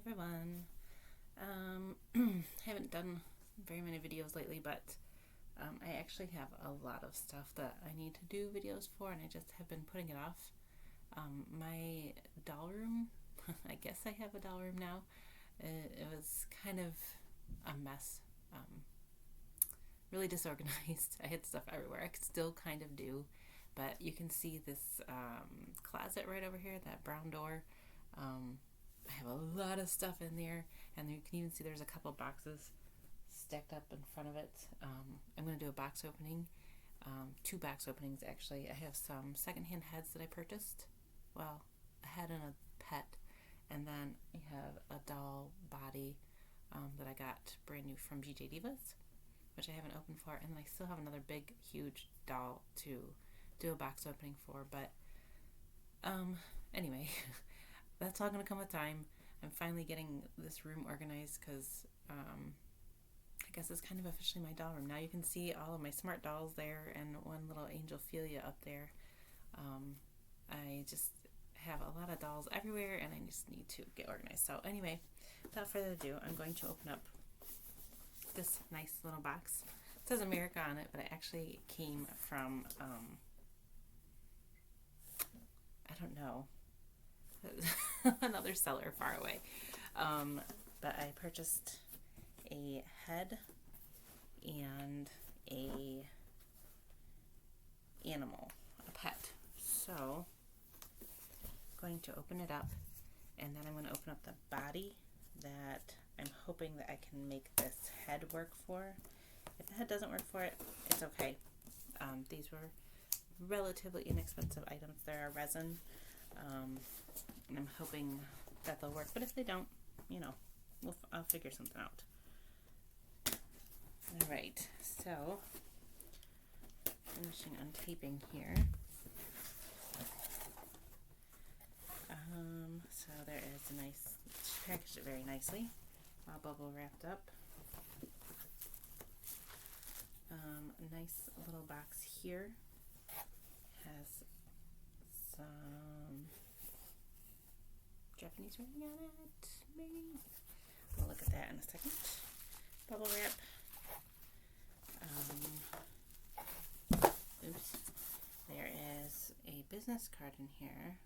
everyone. Haven't done very many videos lately, but I actually have a lot of stuff that I need to do videos for, and I just have been putting it off. My doll room, I guess I have a doll room now. It was kind of a mess, really disorganized. I had stuff everywhere. I could still kind of do, but you can see this closet right over here, that brown door. I have a lot of stuff in there, and you can even see there's a couple boxes stacked up in front of it. I'm going to do a box opening, 2 box openings actually. I have some secondhand heads that I purchased, well, a head and a pet, and then I have a doll body that I got brand new from BJDivas, which I haven't opened for, and then I still have another big, huge doll to do a box opening for, but anyway, that's all going to come with time. I'm finally getting this room organized because I guess it's kind of officially my doll room. Now you can see all of my smart dolls there and one little Angel Ophelia up there. I just have a lot of dolls everywhere and I just need to get organized. So anyway, without further ado, I'm going to open up this nice little box. It says America on it, but it actually came from, I don't know, another seller far away. But I purchased a head and a animal, a pet. So I'm going to open it up, and then I'm going to open up the body that I'm hoping that I can make this head work for. If the head doesn't work for it, it's okay. These were relatively inexpensive items. They're a resin, and I'm hoping that they'll work. But if they don't, you know, I'll figure something out. Alright, so finishing untaping here. So there is a nice, she packaged it very nicely, all bubble wrapped up. A nice little box here has some Japanese writing on it, maybe. We'll look at that in a second. Bubble wrap. Oops. There is a business card in here.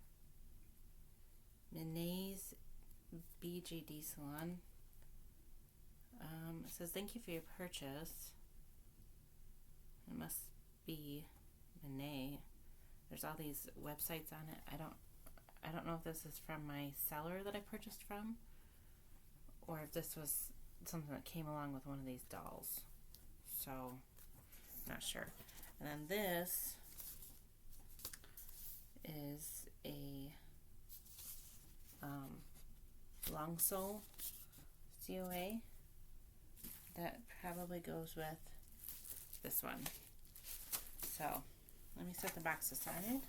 Nene's BJD Salon. It says, thank you for your purchase. It must be Nene. There's all these websites on it. I don't know if this is from my seller that I purchased from, or if this was something that came along with one of these dolls. So, not sure. And then this is a Long Soul COA that probably goes with this one. So, let me set the box aside.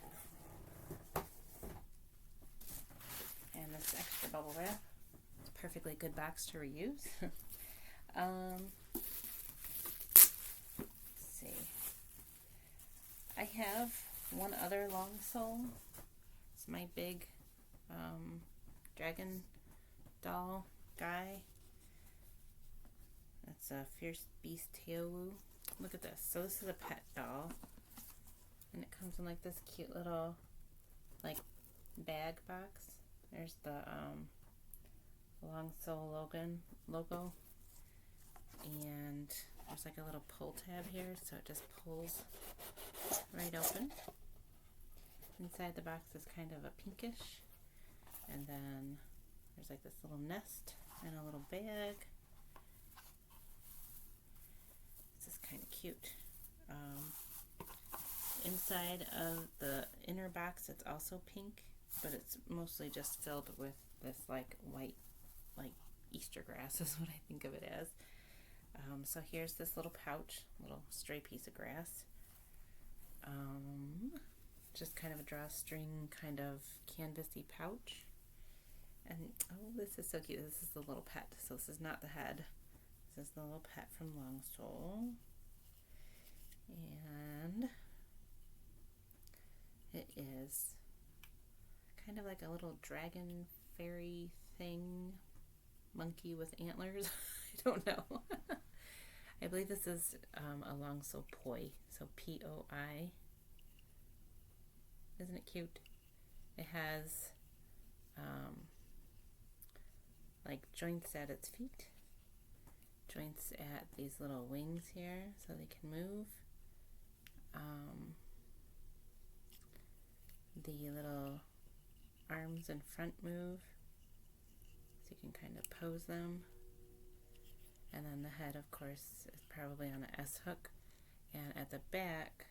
And this extra bubble wrap. It's a perfectly good box to reuse. Let's see. I have one other Long Soul. It's my big dragon doll guy. That's a Fierce Beast Teowu. Look at this. So this is a pet doll, and it comes in like this cute little like bag box. There's the Long Soul logo, and there's like a little pull tab here, so it just pulls right open. Inside the box is kind of a pinkish, and then there's like this little nest and a little bag. This is kind of cute. Inside of the inner box, it's also pink, but it's mostly just filled with this like white, like Easter grass is what I think of it as. So here's this little pouch, little stray piece of grass. Just kind of a drawstring kind of canvasy pouch. And oh, this is so cute. This is the little pet. So this is not the head. This is the little pet from Long Soul. And it is kind of like a little dragon fairy thing. monkey with antlers. I don't know. I believe this is a Long Soul Poi, so P-O-I. Isn't it cute? It has like joints at its feet, joints at these little wings here so they can move. The little arms in front move so you can kind of pose them. And then the head, of course, is probably on an S hook. And at the back,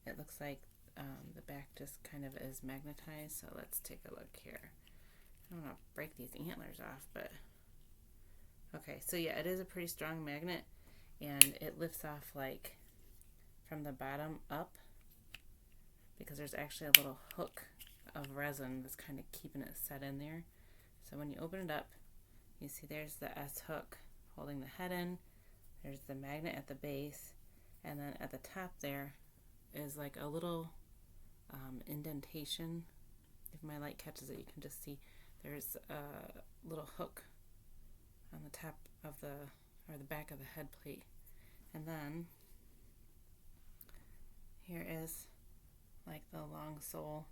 it looks like the back just kind of is magnetized. So let's take a look here. I don't want to break these antlers off, but okay. So yeah, it is a pretty strong magnet, and it lifts off like from the bottom up because there's actually a little hook of resin that's kind of keeping it set in there. So when you open it up, you see there's the S hook holding the head in. There's the magnet at the base, and then at the top there is like a little indentation. If my light catches it, you can just see there's a little hook on the top of the back of the head plate. And then here is like the Long Soul,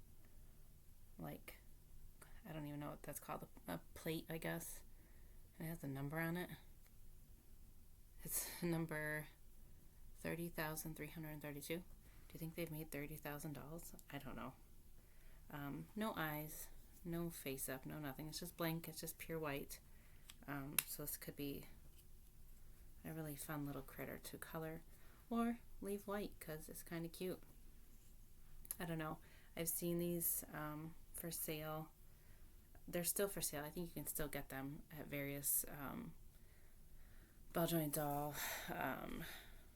like, I don't even know what that's called, a plate, I guess. And it has a number on it. It's number 30,332. Do you think they've made 30,000 dolls? I don't know. No eyes, no face up, no nothing. It's just blank. It's just pure white. So this could be a really fun little critter to color or leave white because it's kind of cute. I don't know. I've seen these for sale. They're still for sale. I think you can still get them at various ball joint doll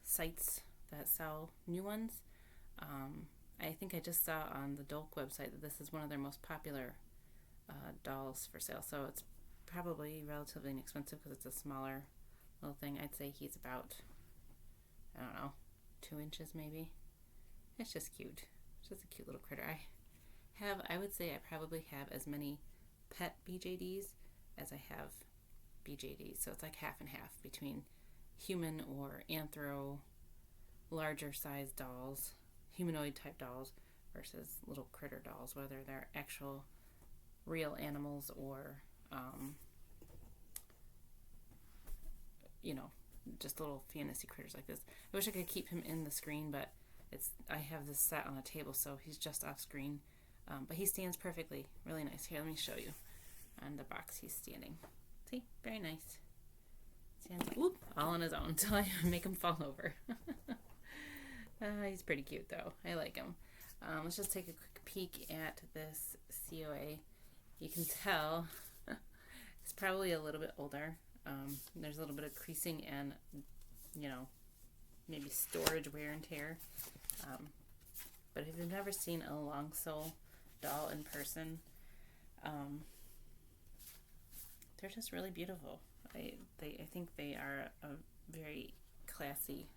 sites that sell new ones. I think I just saw on the Dolk website that this is one of their most popular dolls for sale. So it's probably relatively inexpensive because it's a smaller little thing. I'd say he's about, I don't know, 2 inches maybe. It's just cute. It's just a cute little critter. I would say I probably have as many pet BJDs as I have BJDs. So it's like half and half between human or anthro, larger size dolls, humanoid type dolls versus little critter dolls, whether they're actual real animals or just little fantasy critters like this. I wish I could keep him in the screen, but I have this set on a table, so he's just off screen. But he stands perfectly. Really nice. Here, let me show you. On the box he's standing. See? Very nice. Stands all on his own until I make him fall over. He's pretty cute though. I like him. Let's just take a quick peek at this COA. You can tell it's probably a little bit older. There's a little bit of creasing and, maybe storage wear and tear. But if you've never seen a Long Soul doll in person, they're just really beautiful. I think they are a very classy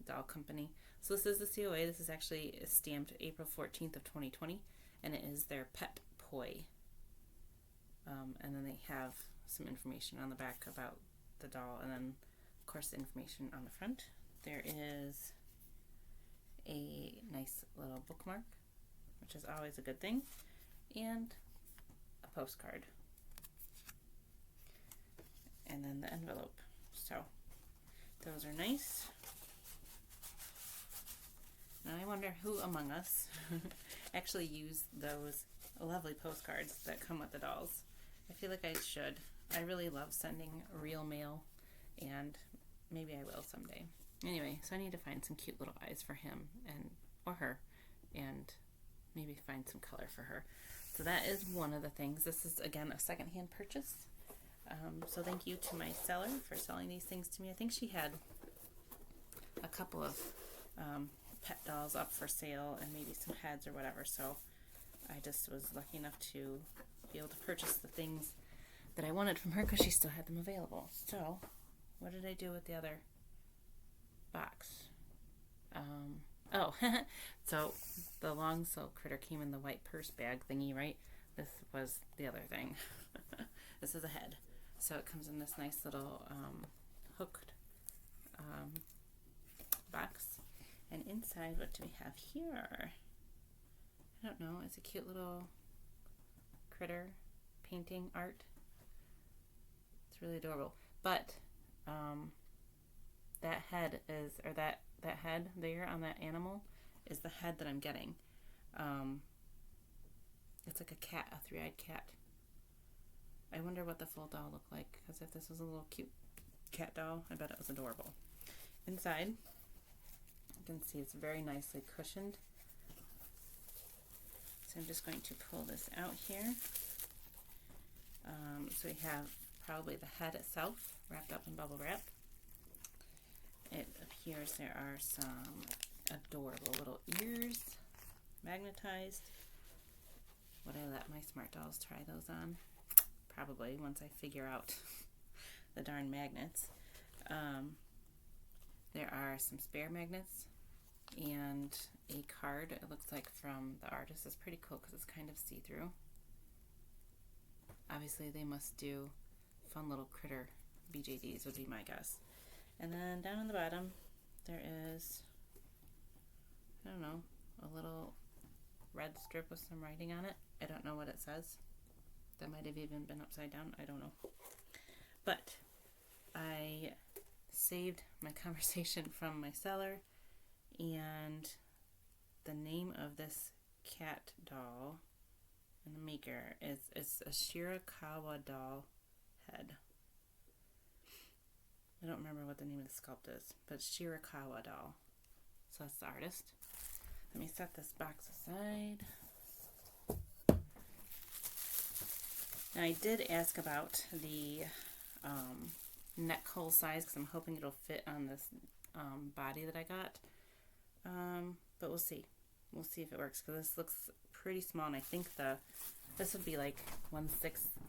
doll company. So this is the COA. This is actually stamped April 14th of 2020, and it is their pet Poi. And then they have some information on the back about the doll, and then of course the information on the front. There is a nice little bookmark, which is always a good thing, and a postcard, and then the envelope. So those are nice. Now I wonder who among us actually used those lovely postcards that come with the dolls. I feel like I should. I really love sending real mail, and maybe I will someday. Anyway, so I need to find some cute little eyes for him or her, and maybe find some color for her. So that is one of the things. This is, again, a secondhand purchase. So thank you to my seller for selling these things to me. I think she had a couple of pet dolls up for sale and maybe some heads or whatever. So I just was lucky enough to be able to purchase the things that I wanted from her because she still had them available. So what did I do with the other box? So the Long Soul critter came in the white purse bag thingy, right? This was the other thing. This is a head. So it comes in this nice little hooked box. And inside, what do we have here? I don't know. It's a cute little critter painting art. It's really adorable. But that head is, or that head there on that animal is the head that I'm getting. It's like a cat, a three-eyed cat. I wonder what the full doll looked like, because if this was a little cute cat doll, I bet it was adorable. Inside, you can see it's very nicely cushioned. So I'm just going to pull this out here. So we have probably the head itself wrapped up in bubble wrap. It appears there are some adorable little ears, magnetized. Would I let my smart dolls try those on? Probably, once I figure out the darn magnets. There are some spare magnets and a card, it looks like, from the artist. It's pretty cool because it's kind of see-through. Obviously they must do fun little critter BJDs, would be my guess. And then down on the bottom there is, I don't know, a little red strip with some writing on it. I don't know what it says. That might have even been upside down. I don't know. But I saved my conversation from my seller, and the name of this cat doll and the maker is a Shirakawa doll head. I don't remember what the name of the sculpt is, but Shirakawa doll. So that's the artist. Let me set this box aside. Now I did ask about the neck hole size because I'm hoping it'll fit on this body that I got. But we'll see. We'll see if it works because this looks pretty small, and I think this would be like 1/6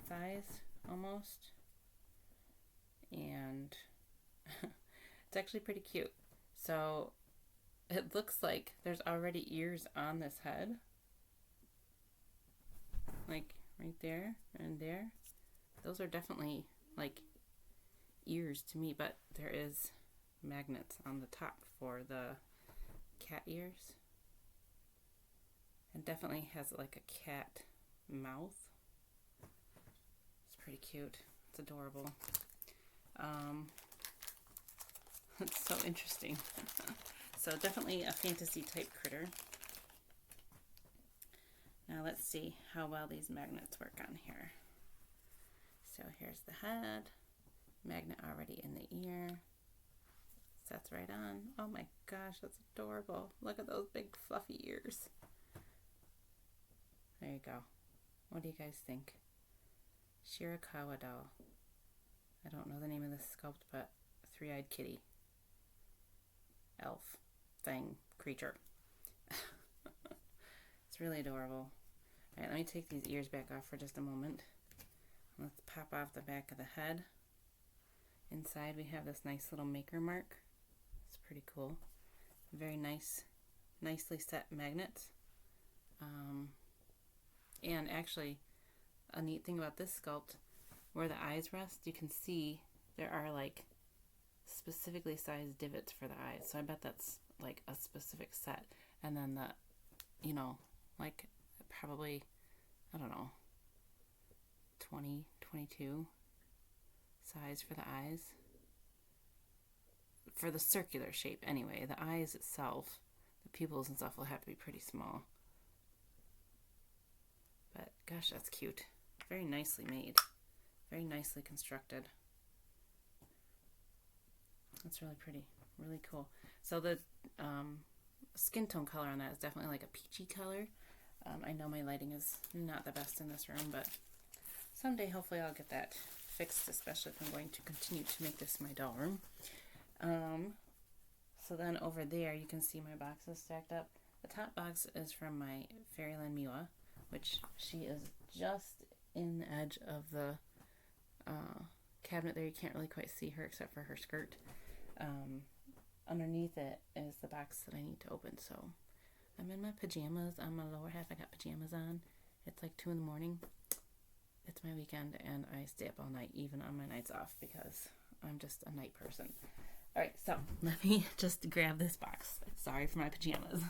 size almost. And it's actually pretty cute. So it looks like there's already ears on this head. Like right there and there. Those are definitely like ears to me, but there is magnets on the top for the cat ears. And definitely has like a cat mouth. It's pretty cute. It's adorable. It's so interesting. So definitely a fantasy type critter. Now let's see how well these magnets work on here. So here's the head. Magnet already in the ear. Sets right on. Oh my gosh, that's adorable. Look at those big fluffy ears. There you go. What do you guys think? Shirakawa doll. I don't know the name of this sculpt, but three-eyed kitty. Elf. Thing. Creature. It's really adorable. Alright, let me take these ears back off for just a moment. Let's pop off the back of the head. Inside we have this nice little maker mark. It's pretty cool. Very nice, nicely set magnets. And actually, a neat thing about this sculpt, where the eyes rest, you can see there are like specifically sized divots for the eyes. So I bet that's like a specific set. And then the, you know, like probably, I don't know, 20, 22 size for the eyes. For the circular shape anyway. The eyes itself, the pupils and stuff will have to be pretty small. But gosh, that's cute. Very nicely made. Very nicely constructed. That's really pretty. Really cool. So the skin tone color on that is definitely like a peachy color. I know my lighting is not the best in this room, but someday hopefully I'll get that fixed, especially if I'm going to continue to make this my doll room. So then over there you can see my boxes stacked up. The top box is from my Fairyland Miwa, which she is just in the edge of the cabinet there. You can't really quite see her except for her skirt. Underneath it is the box that I need to open. So I'm in my pajamas. On my lower half I got pajamas on. It's like 2 in the morning. it's my weekend and I stay up all night, even on my nights off, because I'm just a night person. All right, so let me just grab this box. Sorry for my pajamas.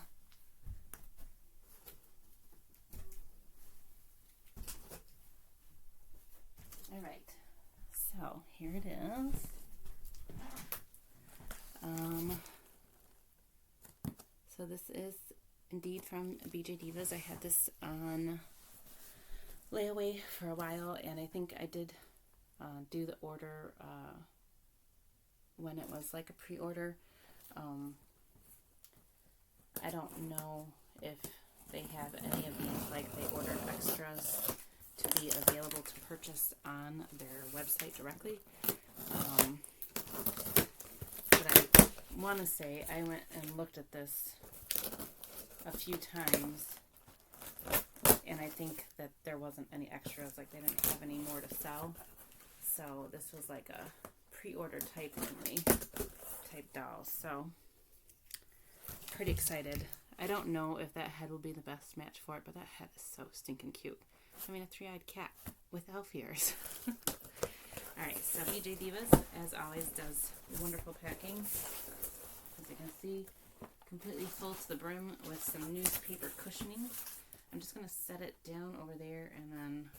All right, so here it is. So this is indeed from BJDivas. I had this on layaway for a while, and I think I did do the order when it was like a pre-order. I don't know if they have any of these, like they ordered extras to be available to purchase on their website directly. But I want to say I went and looked at this a few times, and I think that there wasn't any extras, like they didn't have any more to sell. So this was like a pre-order type only type doll. So pretty excited. I don't know if that head will be the best match for it, but that head is so stinking cute. I mean, a three-eyed cat with elf ears. Alright, so BJDivas, as always, does wonderful packing. As you can see, completely full to the brim with some newspaper cushioning. I'm just going to set it down over there and then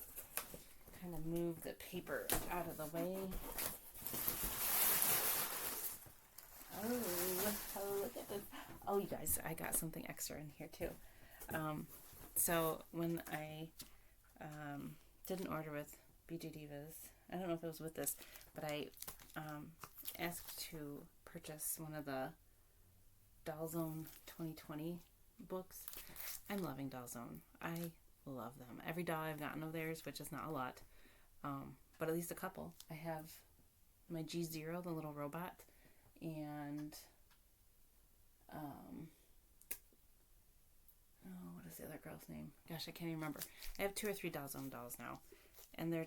kind of move the paper out of the way. Oh, look at this. Oh, you guys, I got something extra in here too. So when I did an order with BJDivas, I don't know if it was with this, but I asked to purchase one of the Doll Zone 2020 books. I'm loving Doll Zone. I love them. Every doll I've gotten of theirs, which is not a lot, but at least a couple. I have my G0, the little robot, and what is the other girl's name? Gosh, I can't even remember. I have 2 or 3 Doll Zone dolls now, and they're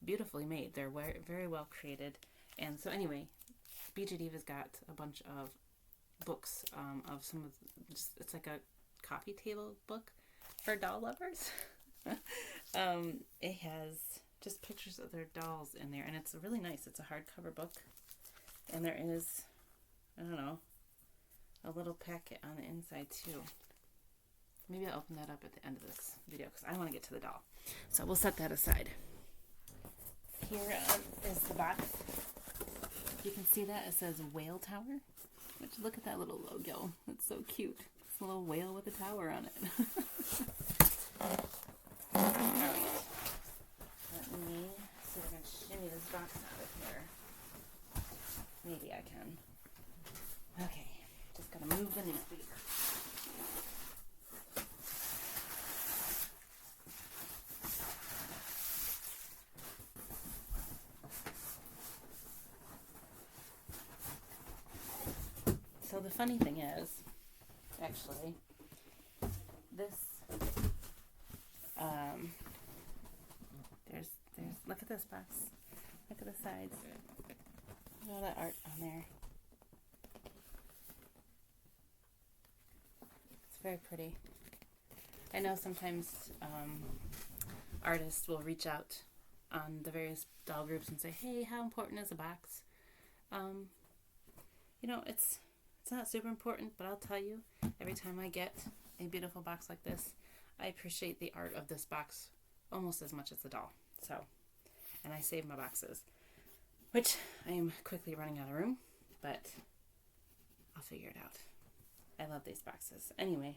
beautifully made. They're very well created. And so anyway, BJDivas got a bunch of books of some of it's like a coffee table book for doll lovers. It has just pictures of their dolls in there, and it's really nice. It's a hardcover book, and there is, I don't know, a little packet on the inside too. Maybe I'll open that up at the end of this video because I want to get to the doll. So we'll set that aside. Here is the box. You can see that it says Whale Tower. Which, look at that little logo. It's so cute. It's a little whale with a tower on it. Alright. Let me see if I can shimmy this box out of here. Maybe I can. Okay. Just gotta move the newspaper. So the funny thing is, actually, this, there's, look at this box. Look at the sides. Look at all that art on there. It's very pretty. I know sometimes artists will reach out on the various doll groups and say, hey, how important is a box? You know, it's not super important, but I'll tell you, every time I get a beautiful box like this, I appreciate the art of this box almost as much as the doll. So, and I save my boxes, which I am quickly running out of room, but I'll figure it out. I love these boxes. Anyway,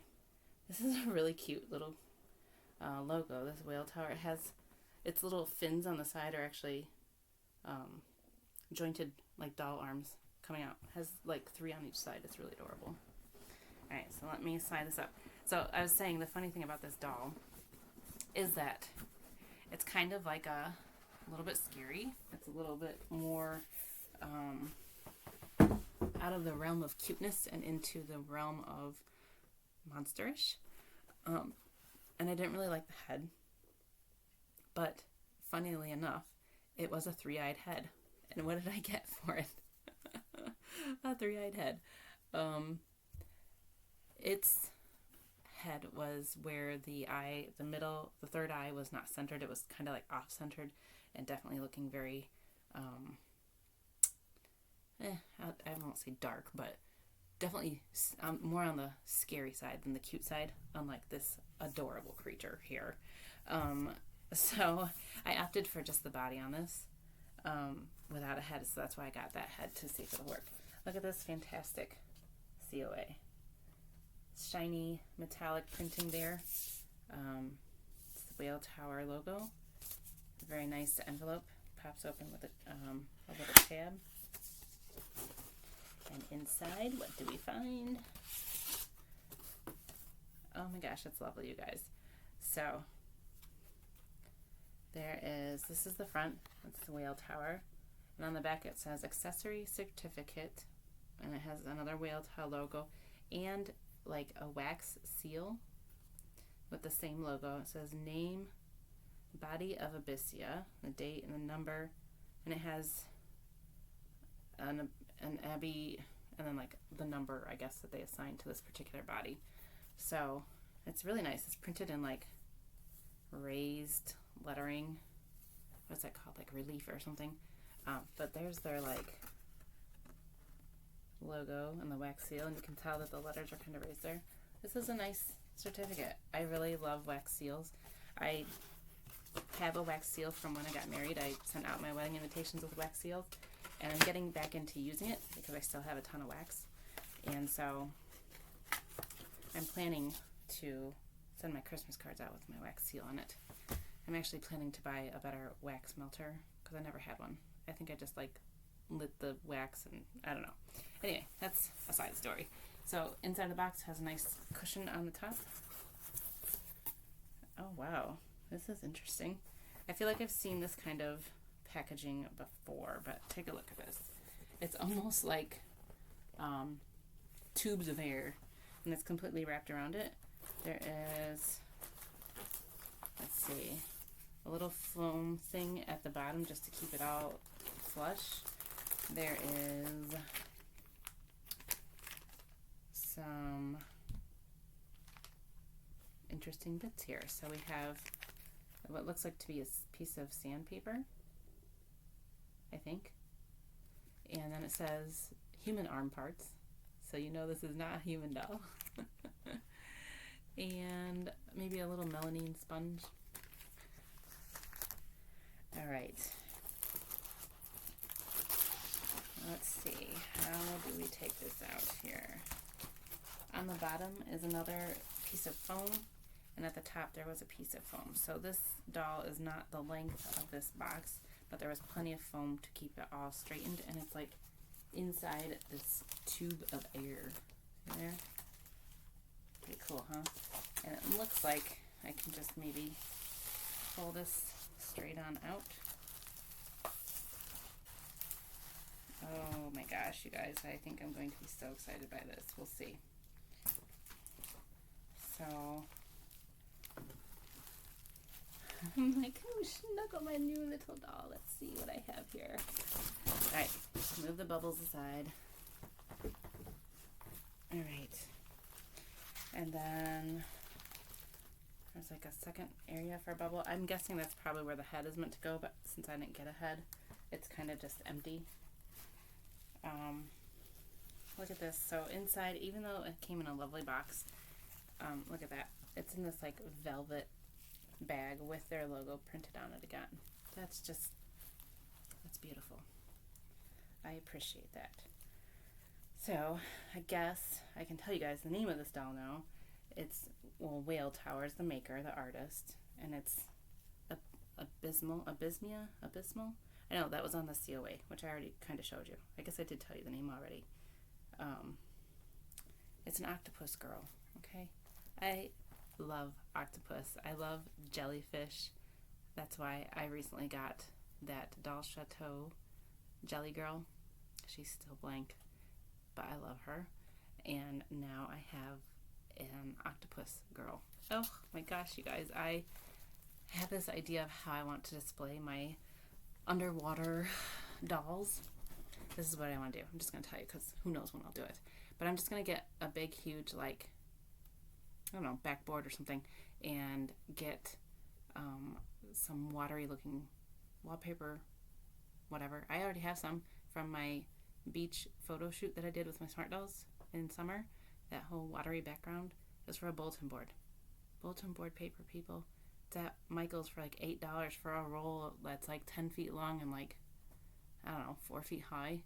this is a really cute little logo, this Whale Tower. It has its little fins on the side are actually jointed like doll arms coming out. It has like 3 on each side. It's really adorable. Alright, so let me slide this up. So I was saying the funny thing about this doll is that it's kind of like a little bit scary. It's a little bit more out of the realm of cuteness and into the realm of monsterish. And I didn't really like the head, but funnily enough, it was a 3-eyed head. And what did I get for it? A 3-eyed head. Its head was where the eye, the middle, the third eye was not centered. It was kind of like off-centered and definitely looking very, I won't say dark, but definitely more on the scary side than the cute side, unlike this adorable creature here. So I opted for just the body on this without a head, so that's why I got that head to see if it'll work. Look at this fantastic COA. Shiny metallic printing there. It's the Whale Tower logo. A very nice envelope. Pops open with a little tab. And inside, what do we find? Oh my gosh, it's lovely, you guys. So, this is the front. It's the Whale Tower. And on the back it says accessory certificate. And it has another Whale Tower logo. And like a wax seal with the same logo. It says name, body of Abyssia, the date and the number. And it has an Abbey, and then like the number, I guess, that they assigned to this particular body. So it's really nice. It's printed in like raised lettering. What's that called? Like relief or something. But there's their like logo and the wax seal, and you can tell that the letters are kind of raised there. This is a nice certificate. I really love wax seals. I have a wax seal from when I got married. I sent out my wedding invitations with wax seals, and I'm getting back into using it because I still have a ton of wax. And so I'm planning to send my Christmas cards out with my wax seal on it. I'm actually planning to buy a better wax melter because I never had one. I think I just like lit the wax and I don't know. Anyway, that's a side story. So inside the box has a nice cushion on the top. Oh wow, this is interesting. I feel like I've seen this kind of packaging before, but take a look at this. It's almost like tubes of air, and it's completely wrapped around it. There is, let's see, a little foam thing at the bottom just to keep it all flush. There is some interesting bits here. So we have what looks like to be a piece of sandpaper, I think. And then it says human arm parts. So you know this is not a human doll. And maybe a little melamine sponge. All right. Let's see. How do we take this out here? On the bottom is another piece of foam, and at the top there was a piece of foam. So this doll is not the length of this box, but there was plenty of foam to keep it all straightened, and it's like inside this tube of air. See there? Pretty cool, huh? And it looks like I can just maybe pull this straight on out. Oh my gosh, you guys, I think I'm going to be so excited by this. We'll see. So, I'm like, oh, snuggle my new little doll. Let's see what I have here. Alright, move the bubbles aside. Alright. And then there's like a second area for a bubble. I'm guessing that's probably where the head is meant to go, but since I didn't get a head, it's kind of just empty. Look at this. So inside, even though it came in a lovely box, look at that. It's in this like velvet bag with their logo printed on it again. That's beautiful. I appreciate that. So I guess I can tell you guys the name of this doll now. It's, well, Whale Tower is the maker, the artist, and it's Abysmal. I know that was on the COA, which I already kind of showed you. I guess I did tell you the name already. It's an octopus girl, okay? I love octopus. I love jellyfish. That's why I recently got that Doll Chateau jelly girl. She's still blank, but I love her. And now I have an octopus girl. Oh my gosh, you guys. I have this idea of how I want to display my underwater dolls. This is what I want to do. I'm just going to tell you because who knows when I'll do it. But I'm just going to get a big, huge, like, I don't know, backboard or something, and get some watery looking wallpaper, whatever. I already have some from my beach photo shoot that I did with my smart dolls in summer. That whole watery background is for a bulletin board. Bulletin board paper, people. It's at Michael's for like $8 for a roll that's like 10 feet long and like, I don't know, 4 feet high.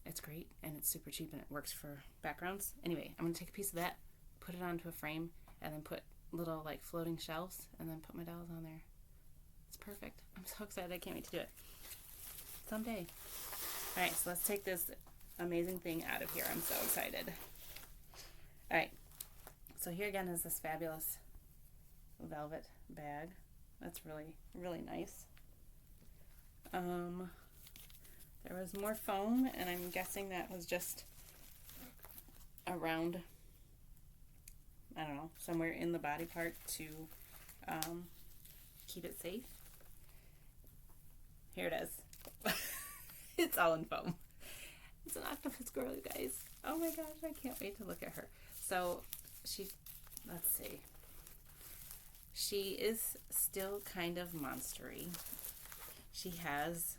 It's great and it's super cheap and it works for backgrounds. Anyway, I'm going to take a piece of that, put it onto a frame, and then put little like floating shelves and then put my dolls on there. It's perfect. I'm so excited. I can't wait to do it someday. All right, so let's take this amazing thing out of here. I'm so excited. All right, so here again is this fabulous velvet bag. That's really, really nice. There was more foam, and I'm guessing that was just around, I don't know, somewhere in the body part to keep it safe. Here it is. It's all in foam. It's an octopus girl, you guys. Oh my gosh, I can't wait to look at her. So let's see. She is still kind of monstery. She has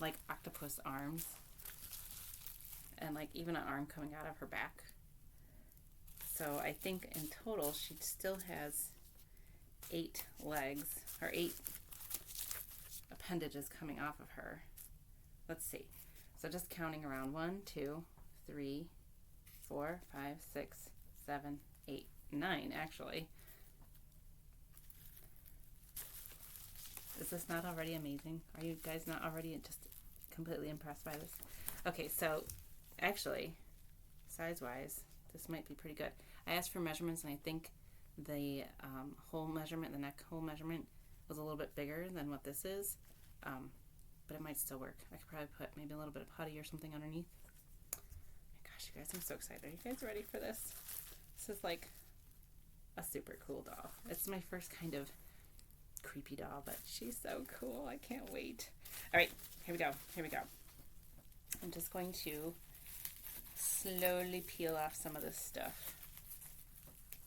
like octopus arms and like even an arm coming out of her back. So I think in total she still has 8 legs or 8 appendages coming off of her. Let's see. So just counting around 1, 2, 3, 4, 5, 6, 7, 8, 9 actually. Is this not already amazing? Are you guys not already just completely impressed by this? Okay, so actually, size-wise, this might be pretty good. I asked for measurements, and I think the hole measurement, the neck hole measurement, was a little bit bigger than what this is, but it might still work. I could probably put maybe a little bit of putty or something underneath. Oh my gosh, you guys, I'm so excited. Are you guys ready for this? This is like a super cool doll. It's my first kind of creepy doll, but she's so cool. I can't wait. All right, here we go. Here we go. I'm just going to slowly peel off some of this stuff.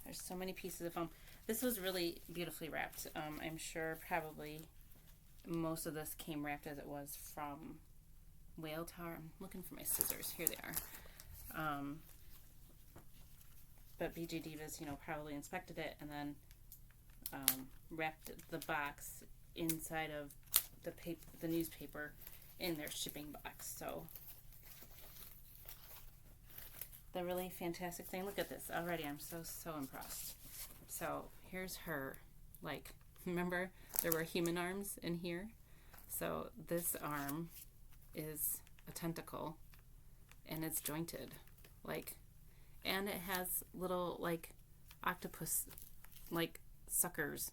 There's so many pieces of foam. This was really beautifully wrapped. I'm sure probably most of this came wrapped as it was from Whale Tower. I'm looking for my scissors. Here they are. But BJDivas, you know, probably inspected it and then wrapped the box inside of the newspaper in their shipping box. So the really fantastic thing, look at this already. I'm so impressed. So here's her, like, remember there were human arms in here? So this arm is a tentacle and it's jointed, like, and it has little like octopus like suckers,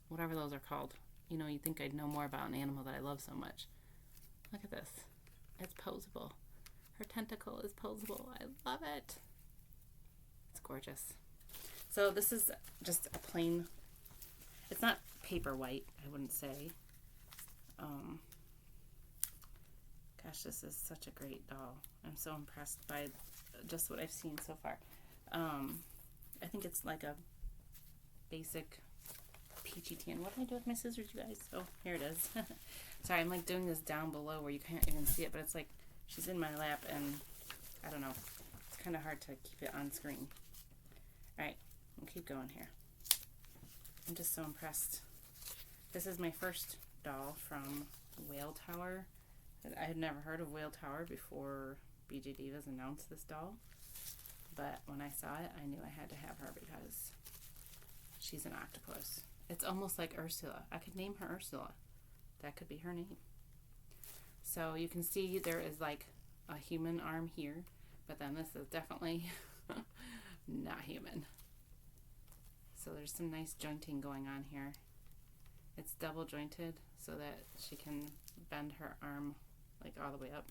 whatever those are called. You know, you think I'd know more about an animal that I love so much. Look at this. It's posable. Her tentacle is posable. I love it. It's gorgeous. So this is just a plain, it's not paper white, I wouldn't say. Gosh, this is such a great doll. I'm so impressed by just what I've seen so far. I think it's like a basic peachy tan. What did I do with my scissors, you guys? Oh, here it is. Sorry, I'm like doing this down below where you can't even see it, but it's like she's in my lap and I don't know. It's kind of hard to keep it on screen. All right, we'll keep going here. I'm just so impressed. This is my first doll from Whale Tower. I had never heard of Whale Tower before BJDivas announced this doll, but when I saw it, I knew I had to have her because she's an octopus. It's almost like Ursula. I could name her Ursula. That could be her name. So you can see there is like a human arm here, but then this is definitely not human. So there's some nice jointing going on here. It's double jointed so that she can bend her arm like all the way up.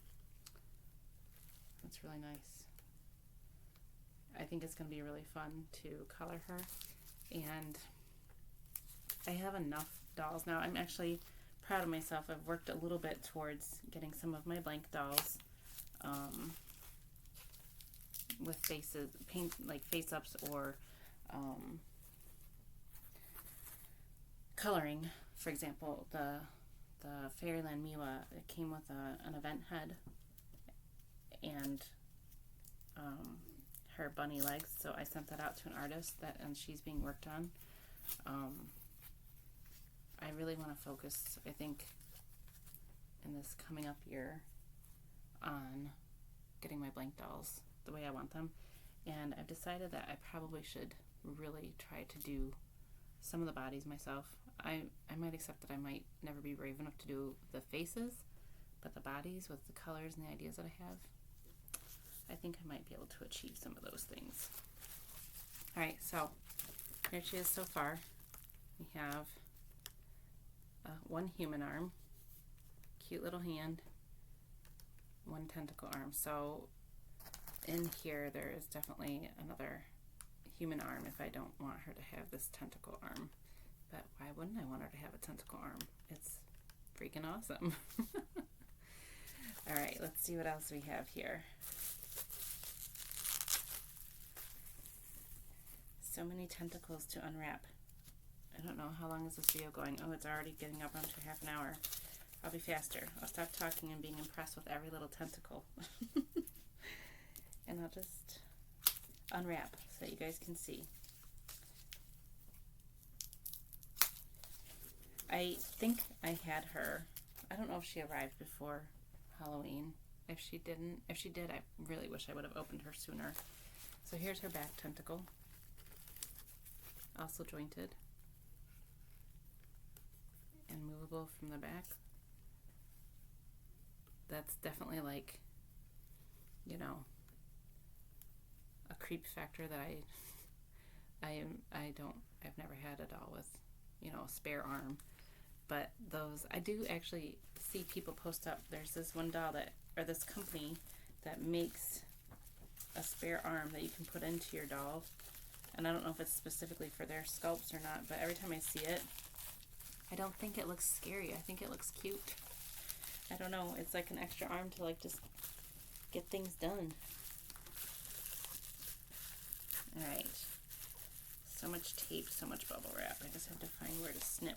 That's really nice. I think it's going to be really fun to color her. And I have enough dolls now. I'm actually proud of myself. I've worked a little bit towards getting some of my blank dolls with faces, paint like face ups or coloring. For example, the Fairyland Miwa, it came with an event head and her bunny legs, so I sent that out to an artist and she's being worked on. I really want to focus, I think, in this coming up year on getting my blank dolls the way I want them, and I've decided that I probably should really try to do some of the bodies myself. I might accept that I might never be brave enough to do the faces, but the bodies with the colors and the ideas that I have, I think I might be able to achieve some of those things. Alright, so here she is so far. We have one human arm, cute little hand, one tentacle arm. So in here there is definitely another human arm if I don't want her to have this tentacle arm. But why wouldn't I want her to have a tentacle arm? It's freaking awesome. Alright, let's see what else we have here. So many tentacles to unwrap. I don't know, how long is this video going? Oh, it's already getting up onto half an hour. I'll be faster. I'll stop talking and being impressed with every little tentacle. And I'll just unwrap so you guys can see. I think I had her, I don't know if she arrived before Halloween. If she did, I really wish I would have opened her sooner. So here's her back tentacle, also jointed and movable from the back. That's definitely like, you know, a creep factor that I've never had a doll with, you know, a spare arm. But those, I do actually see people post up, there's this one doll or this company that makes a spare arm that you can put into your doll. And I don't know if it's specifically for their sculpts or not, but every time I see it, I don't think it looks scary. I think it looks cute. I don't know, it's like an extra arm to like just get things done. Alright. So much tape, so much bubble wrap. I just have to find where to snip.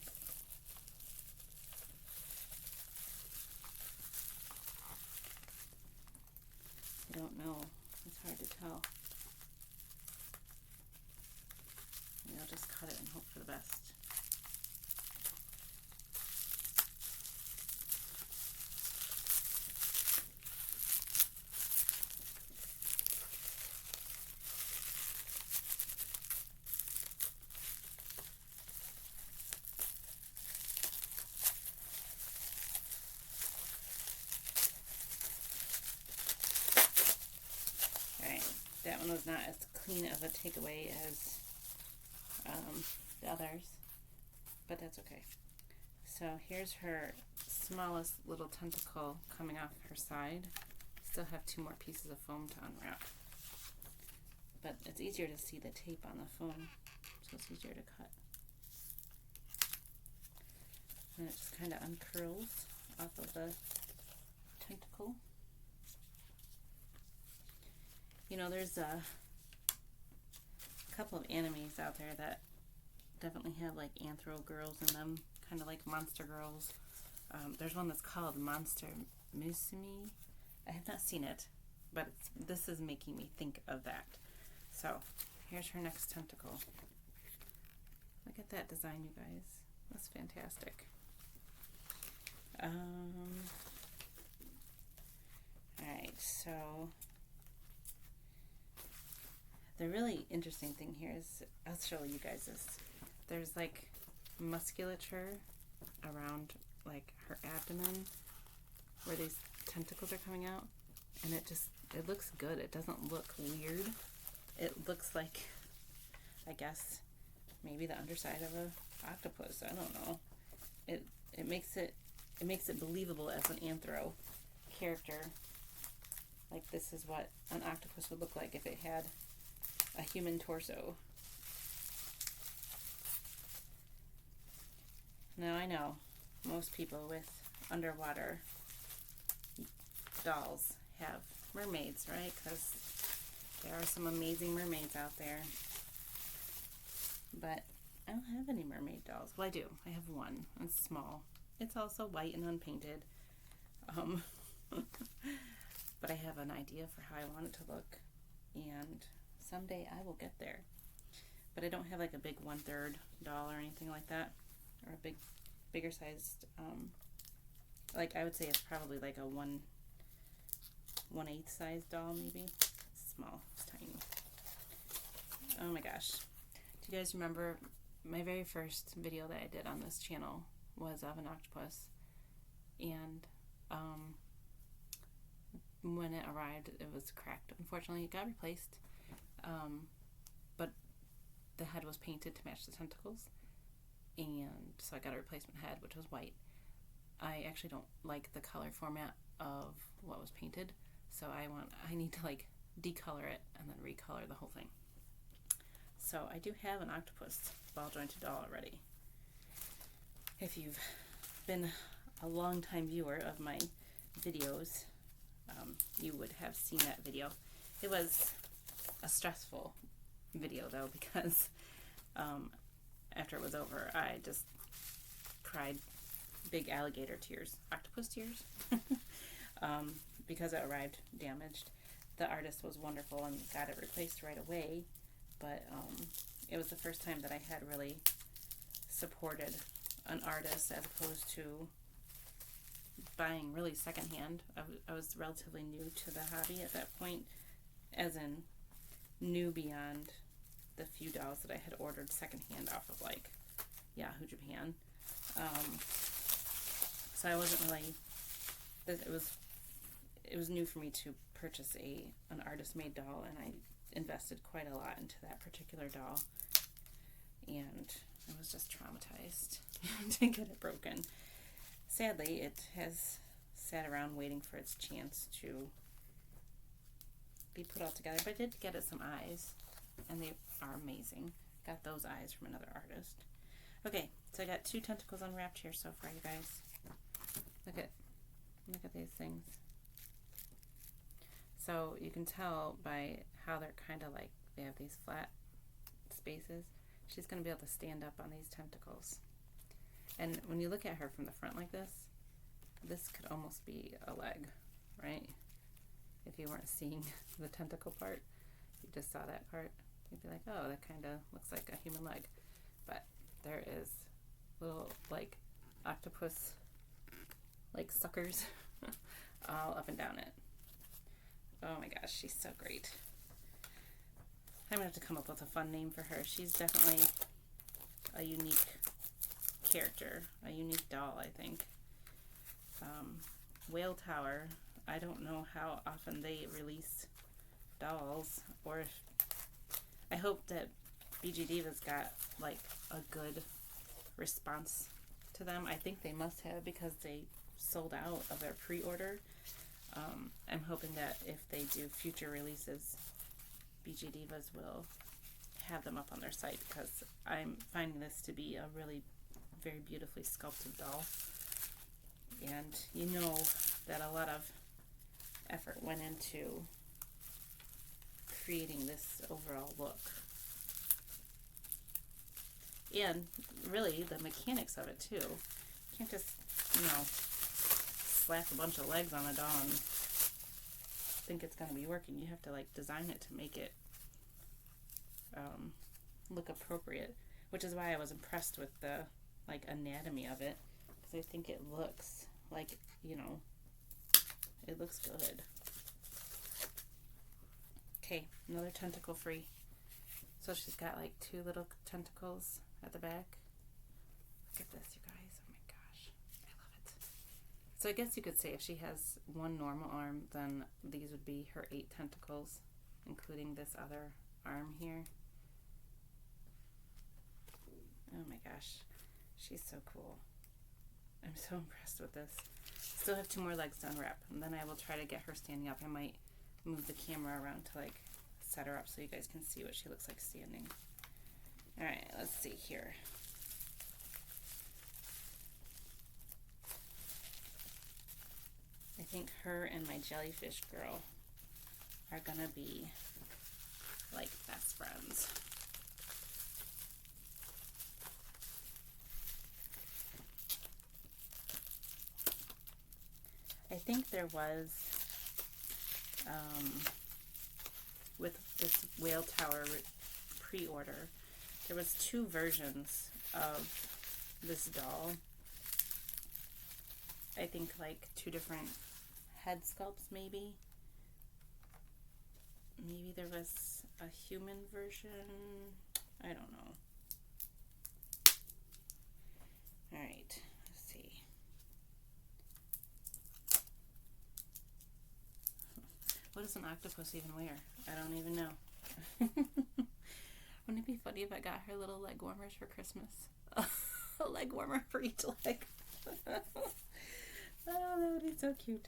I don't know. It's hard to tell. Maybe I'll just cut it and hope for the best. That one was not as clean of a takeaway as the others, but that's okay. So here's her smallest little tentacle coming off her side. Still have 2 more pieces of foam to unwrap, but it's easier to see the tape on the foam, so it's easier to cut. And it just kind of uncurls off of the tentacle. You know, there's a couple of animes out there that definitely have like anthro girls in them, kind of like monster girls. There's one that's called Monster Musume. I have not seen it, but this is making me think of that. So here's her next tentacle. Look at that design, you guys. That's fantastic. Alright, so the really interesting thing here is, I'll show you guys this. There's like musculature around like her abdomen where these tentacles are coming out, and it looks good. It doesn't look weird. It looks like, I guess, maybe the underside of a octopus. I don't know. It makes it believable as an anthro character. Like, this is what an octopus would look like if it had a human torso. Now I know most people with underwater dolls have mermaids, right? Because There are some amazing mermaids out there, but I don't have any mermaid dolls. Well, I do. I have one. It's small. It's also white and unpainted. But I have an idea for how I want it to look, and someday I will get there. But I don't have like a big 1/3 doll or anything like that, or a bigger sized, like I would say it's probably like a 1/8 size doll maybe. It's small, it's tiny. Oh my gosh. Do you guys remember my very first video that I did on this channel was of an octopus, and when it arrived it was cracked. Unfortunately it got replaced, but the head was painted to match the tentacles, and so I got a replacement head which was white. I actually don't like the color format of what was painted, so I need to like decolor it and then recolor the whole thing. So I do have an octopus ball jointed doll already. If you've been a long time viewer of my videos, you would have seen that video. It was a stressful video though, because after it was over I just cried big alligator tears, octopus tears, because it arrived damaged. The artist was wonderful and got it replaced right away, but it was the first time that I had really supported an artist as opposed to buying really secondhand. I was relatively new to the hobby at that point, as in new beyond the few dolls that I had ordered secondhand off of like Yahoo Japan. So I wasn't really, it was new for me to purchase an artist made doll, and I invested quite a lot into that particular doll, and I was just traumatized to get it broken. Sadly, it has sat around waiting for its chance to be put all together, but I did get it some eyes, and they are amazing. Got those eyes from another artist. Okay, so I got 2 tentacles unwrapped here so far, you guys. Look at these things. So you can tell by how they're kind of like, they have these flat spaces. She's going to be able to stand up on these tentacles. And when you look at her from the front like this could almost be a leg, right? If you weren't seeing the tentacle part, you just saw that part, you'd be like, oh, that kind of looks like a human leg. But there is little like octopus like suckers all up and down it. Oh my gosh, she's so great. I'm gonna have to come up with a fun name for her. She's definitely a unique character, a unique doll, I think. Whale Tower, I don't know how often they release dolls, or if, I hope that BJDivas got like a good response to them. I think they must have, because they sold out of their pre-order. I'm hoping that if they do future releases, BJDivas will have them up on their site, because I'm finding this to be a really very beautifully sculpted doll, and you know that a lot of effort went into creating this overall look, and really the mechanics of it too. You can't just, you know, slap a bunch of legs on a doll and think it's going to be working. You have to like design it to make it look appropriate, which is why I was impressed with the like anatomy of it, because I think it looks like, you know, it looks good. Okay, another tentacle free. So she's got like 2 little tentacles at the back. Look at this, you guys. Oh my gosh, I love it. So I guess you could say if she has 1 normal arm, then these would be her 8 tentacles, including this other arm here. Oh my gosh, she's so cool. I'm so impressed with this. Still have 2 more legs to unwrap, and then I will try to get her standing up. I might move the camera around to like set her up so you guys can see what she looks like standing. Alright, let's see here. I think her and my jellyfish girl are gonna be like best friends. I think there was, with this Whale Tower pre-order, there was 2 versions of this doll. I think like 2 different head sculpts maybe. Maybe there was a human version. I don't know. Alright, let's see. What does an octopus even wear? I don't even know. Wouldn't it be funny if I got her little leg warmers for Christmas? A leg warmer for each leg. Oh, that would be so cute.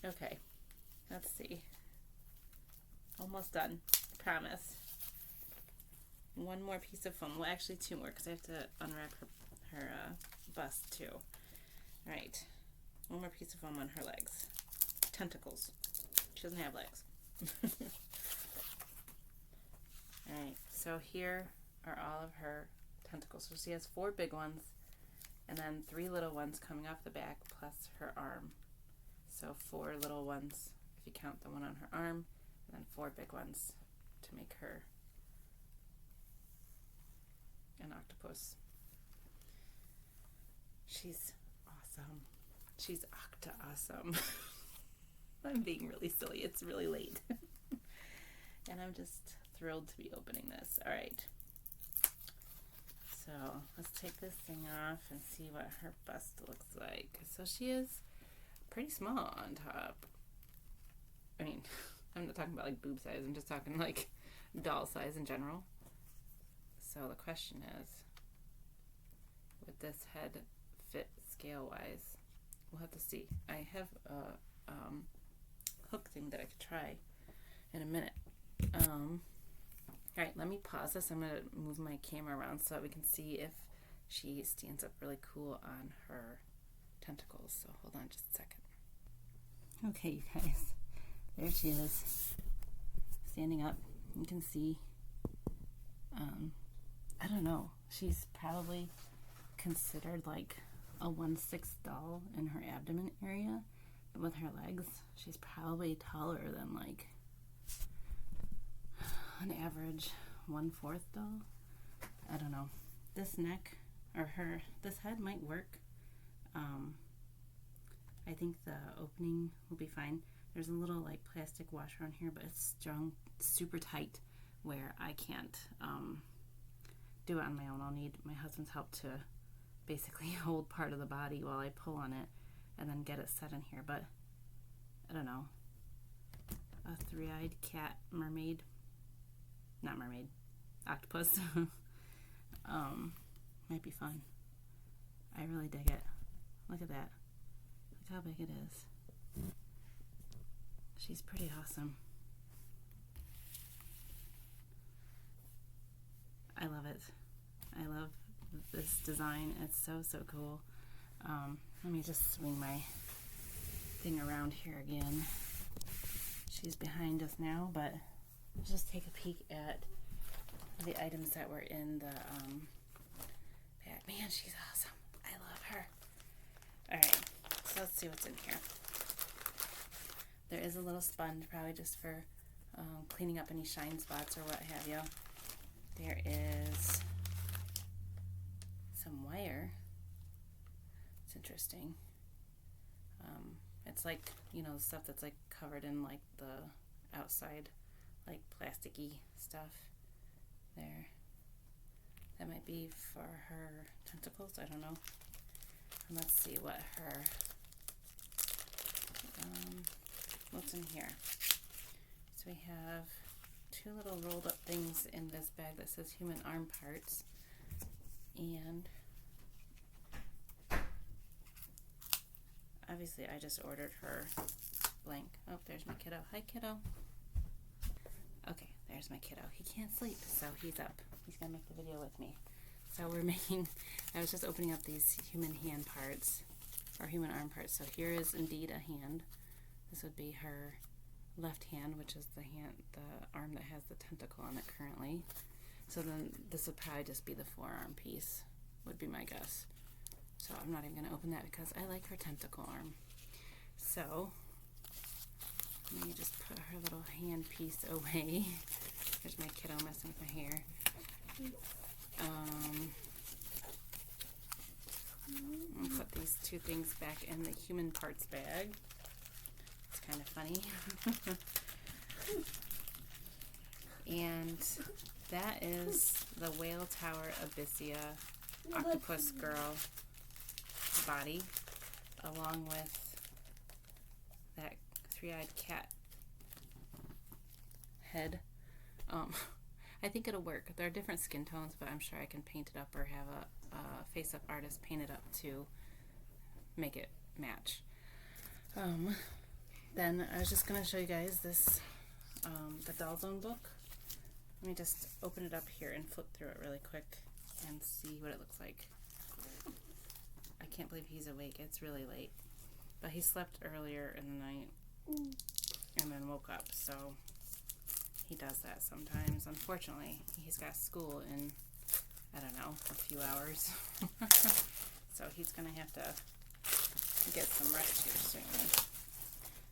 Okay, let's see. Almost done, I promise. 1 more piece of foam. Well, actually 2 more, because I have to unwrap her bust too. Alright, 1 more piece of foam on her legs. Tentacles. She doesn't have legs. Alright, so here are all of her tentacles. So she has 4 big ones, and then 3 little ones coming off the back, plus her arm. So 4 little ones, if you count the one on her arm, and then 4 big ones to make her an octopus. She's awesome. She's octa-awesome. I'm being really silly. It's really late. And I'm just thrilled to be opening this. Alright. So let's take this thing off and see what her bust looks like. So she is pretty small on top. I mean, I'm not talking about like boob size. I'm just talking like doll size in general. So the question is, would this head fit scale wise? We'll have to see. I have a hook thing that I could try in a minute. Alright, let me pause this. I'm going to move my camera around so that we can see if she stands up really cool on her tentacles. So hold on just a second. Okay, you guys. There she is. Standing up. You can see, I don't know. She's probably considered like a 1/6 doll in her abdomen area. But with her legs, she's probably taller than like an average 1/4 doll. I don't know. This neck or this head might work. I think the opening will be fine. There's a little like plastic washer on here, but it's strung super tight where I can't do it on my own. I'll need my husband's help to basically hold part of the body while I pull on it and then get it set in here. But I don't know. A 3-eyed cat mermaid. Not mermaid. Octopus. Might be fun. I really dig it. Look at that. Look how big it is. She's pretty awesome. I love it. I love this design. It's so cool. Let me just swing my thing around here again. She's behind us now, but let's just take a peek at the items that were in the bag. Man, she's awesome. I love her. Alright, so let's see what's in here. There is a little sponge, probably just for cleaning up any shine spots or what have you. There is some wire. It's interesting. It's like, you know, the stuff that's like covered in like the outside, like plasticky stuff there. That might be for her tentacles, I don't know. And let's see what her, what's in here. So we have 2 little rolled up things in this bag that says human arm parts. And obviously I just ordered her blank. Oh, there's my kiddo. Hi, kiddo. Okay, there's my kiddo. He can't sleep, so he's up. He's gonna make the video with me. So we're making, I was just opening up these human hand parts, or human arm parts. So here is indeed a hand. This would be her left hand, which is the arm that has the tentacle on it currently. So then this would probably just be the forearm piece, would be my guess. So I'm not even going to open that because I like her tentacle arm. So let me just put her little hand piece away. There's my kiddo messing with my hair. I'll put these two things back in the human parts bag. It's kind of funny. And that is the Whale Tower Abyssia Octopus girl body, along with that three-eyed cat head. I think it'll work. There are different skin tones, but I'm sure I can paint it up or have a face-up artist paint it up to make it match. Then I was just going to show you guys this, the Doll Zone book. Let me just open it up here and flip through it really quick and see what it looks like. I can't believe he's awake. It's really late. But he slept earlier in the night and then woke up, so he does that sometimes. Unfortunately, he's got school in, I don't know, a few hours. So he's going to have to get some rest here soon.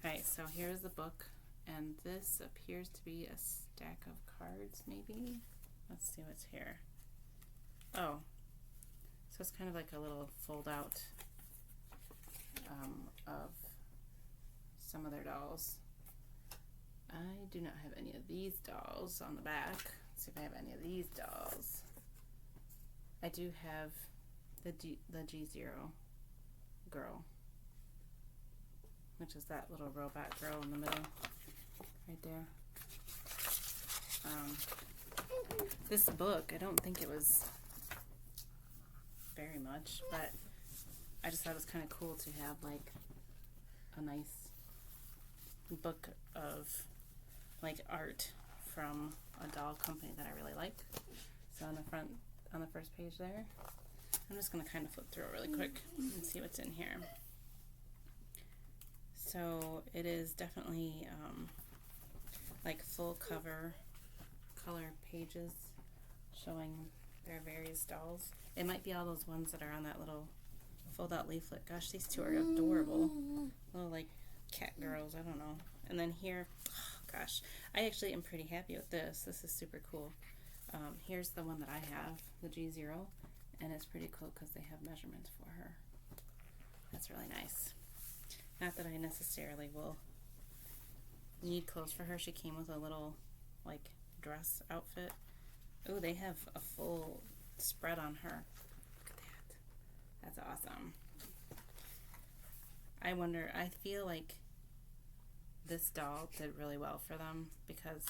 Alright, so here's the book, and this appears to be a stack of cards, maybe? Let's see what's here. Oh, so it's kind of like a little fold-out of some of their dolls. I do not have any of these dolls on the back. Let's see if I have any of these dolls. I do have the G0 girl, which is that little robot girl in the middle, right there. This book, I don't think it was very much, but I just thought it was kind of cool to have like a nice book of like art from a doll company that I really like. So on the front, on the first page there, I'm just going to kind of flip through it really quick and see what's in here. So it is definitely like full cover color pages showing their various dolls. It might be all those ones that are on that little fold out leaflet. Gosh, these two are adorable. Little like cat girls, I don't know. And then here, oh gosh, I actually am pretty happy with this. This is super cool. Here's the one that I have, the G0, and it's pretty cool because they have measurements for her. That's really nice. Not that I necessarily will need clothes for her. She came with a little like dress outfit. Oh, they have a full spread on her. Look at that. That's awesome. I wonder, I feel like this doll did really well for them because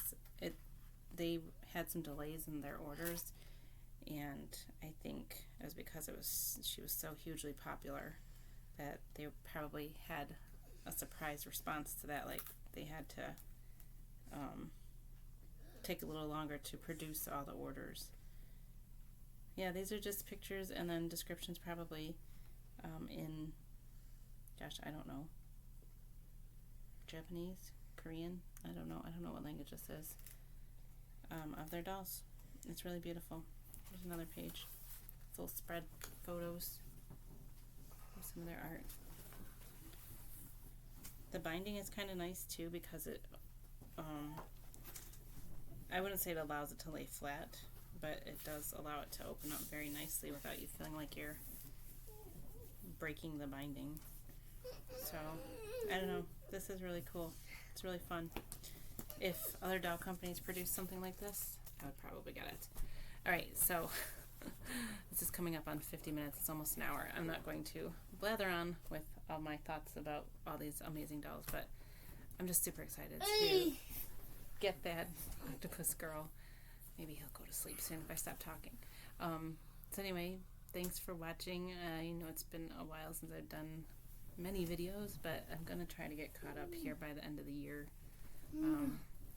they had some delays in their orders, and I think it was because she was so hugely popular that they probably had a surprise response to that. Like they had to take a little longer to produce all the orders. Yeah, these are just pictures and then descriptions probably in, gosh, I don't know, Japanese, Korean, I don't know what language this is, of their dolls. It's really beautiful. There's another page, full spread photos of some of their art. The binding is kind of nice too because it, I wouldn't say it allows it to lay flat, but it does allow it to open up very nicely without you feeling like you're breaking the binding. So, I don't know. This is really cool. It's really fun. If other doll companies produce something like this, I would probably get it. Alright, so this is coming up on 50 minutes. It's almost an hour. I'm not going to blather on with all my thoughts about all these amazing dolls, but I'm just super excited to get that octopus girl. Maybe he'll go to sleep soon if I stop talking. So anyway, thanks for watching. I know it's been a while since I've done many videos, but I'm going to try to get caught up here by the end of the year.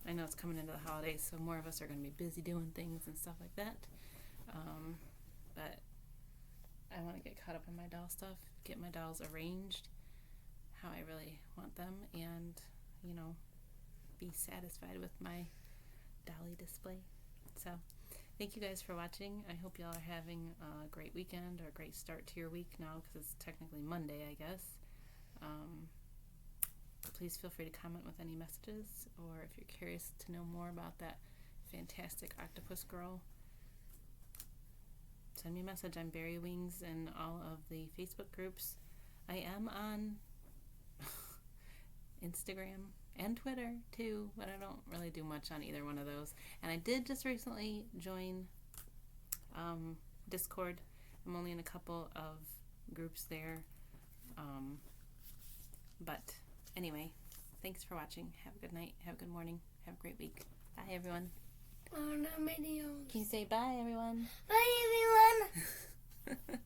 I know it's coming into the holidays, so more of us are going to be busy doing things and stuff like that. But I want to get caught up on my doll stuff, get my dolls arranged how I really want them, and, you know, be satisfied with my dolly display. So thank you guys for watching. I hope y'all are having a great weekend or a great start to your week now, because it's technically Monday, I guess. Please feel free to comment with any messages, or if you're curious to know more about that fantastic octopus girl, send me a message. I'm Berry Wings in all of the Facebook groups. I am on Instagram and Twitter too, but I don't really do much on either one of those. And I did just recently join Discord. I'm only in a couple of groups there. But anyway, thanks for watching. Have a good night. Have a good morning. Have a great week. Bye, everyone. On the video. Can you say bye, everyone? Bye, everyone.